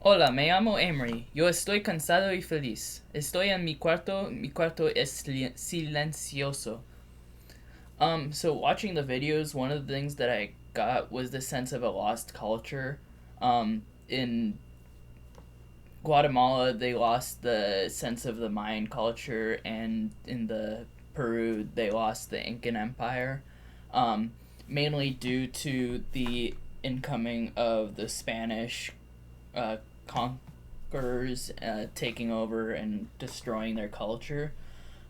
Hola, me llamo Emery. Yo estoy cansado y feliz. Estoy en mi cuarto. Mi cuarto es silencioso. So watching the videos, one of the things that I got was the sense of a lost culture. In Guatemala, they lost the sense of the Mayan culture, and in the Peru, they lost the Incan Empire, um, mainly due to the incoming of the Spanish uh, conquerors taking over and destroying their culture.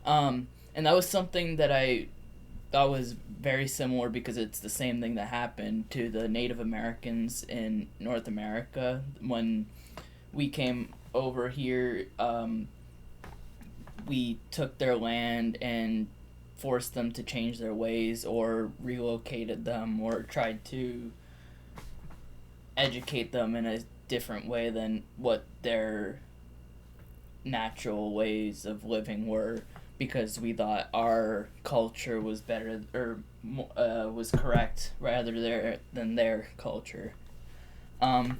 And that was something that I thought was very similar because it's the same thing that happened to the Native Americans in North America when we came over here. We took their land and forced them to change their ways or relocated them or tried to educate them in a different way than what their natural ways of living were because we thought our culture was better or was correct rather than their culture. Um,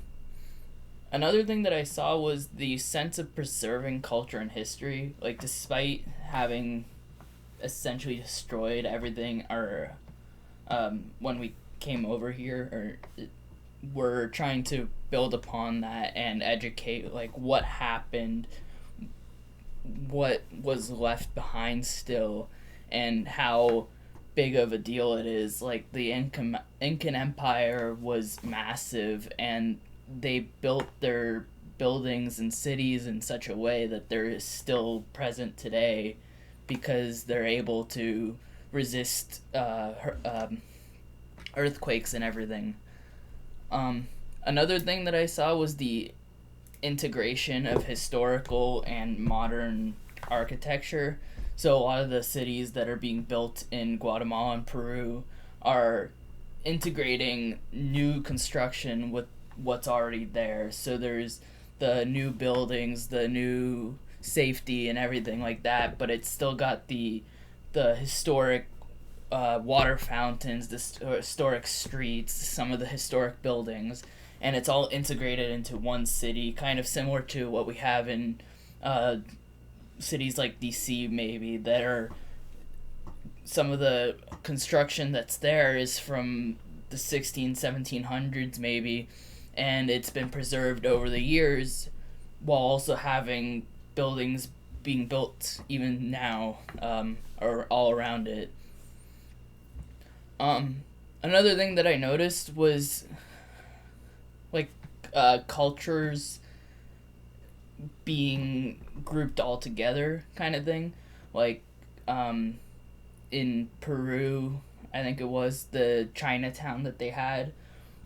Another thing that I saw was the sense of preserving culture and history. Like, despite having essentially destroyed everything, or when we came over here, or we're trying to build upon that and educate, like, what happened, what was left behind still, and how big of a deal it is. Like, the Incan Empire was massive, and they built their buildings and cities in such a way that they're still present today because they're able to resist earthquakes and everything. Another thing that I saw was the integration of historical and modern architecture. So a lot of the cities that are being built in Guatemala and Peru are integrating new construction with what's already there. So there's the new buildings, the new safety and everything like that, but it's still got the historic water fountains, the historic streets, some of the historic buildings, and it's all integrated into one city, kind of similar to what we have in uh, cities like DC, maybe, that are some of the construction that's there is from the 1700s, maybe, and it's been preserved over the years while also having buildings being built even now or all around it. Um, Another thing that I noticed was like cultures being grouped all together, kind of thing. Like um, in Peru, I think it was the Chinatown that they had,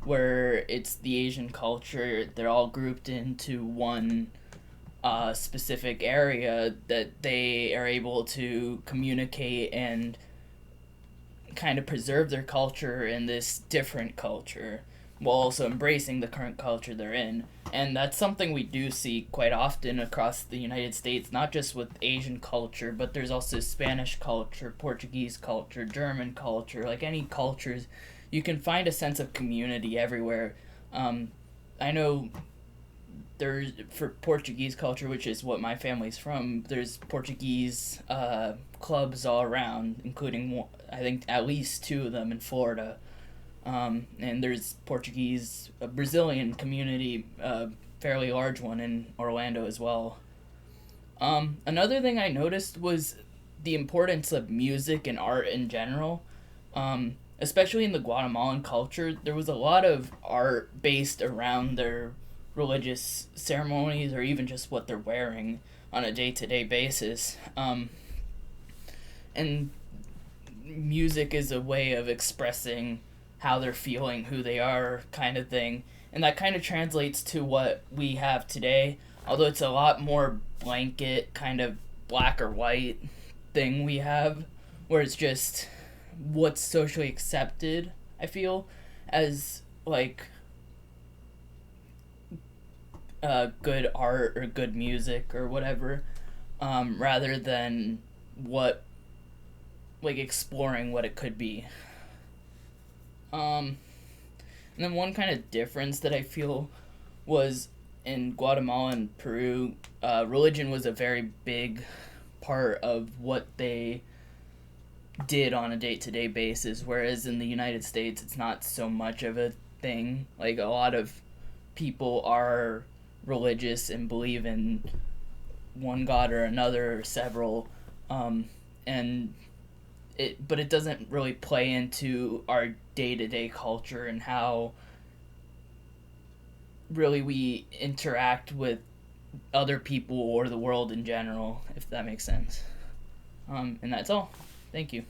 where it's the Asian culture. They're all grouped into one specific area that they are able to communicate and kind of preserve their culture in this different culture while also embracing the current culture they're in. And that's something we do see quite often across the United States, not just with Asian culture, but there's also Spanish culture, Portuguese culture, German culture, like any cultures. You can find a sense of community everywhere. Um, I know there's for Portuguese culture, which is what my family's from. There's Portuguese clubs all around, including I think at least two of them in Florida. And there's Portuguese, a Brazilian community, fairly large one in Orlando as well. Another thing I noticed was the importance of music and art in general. Especially in the Guatemalan culture, there was a lot of art based around their religious ceremonies or even just what they're wearing on a day to day basis. And music is a way of expressing how they're feeling, who they are, kind of thing. And that kind of translates to what we have today, although it's a lot more blanket, kind of black or white thing we have, where it's just what's socially accepted, I feel, as like good art or good music or whatever, rather than what, like, exploring what it could be. And then one kind of difference that I feel was in Guatemala and Peru, religion was a very big part of what they did on a day-to-day basis, whereas in the United States it's not so much of a thing. Like, a lot of people are religious and believe in one god or another or several, and but it doesn't really play into our day-to-day culture and how really we interact with other people or the world in general, if that makes sense. And that's all. Thank you.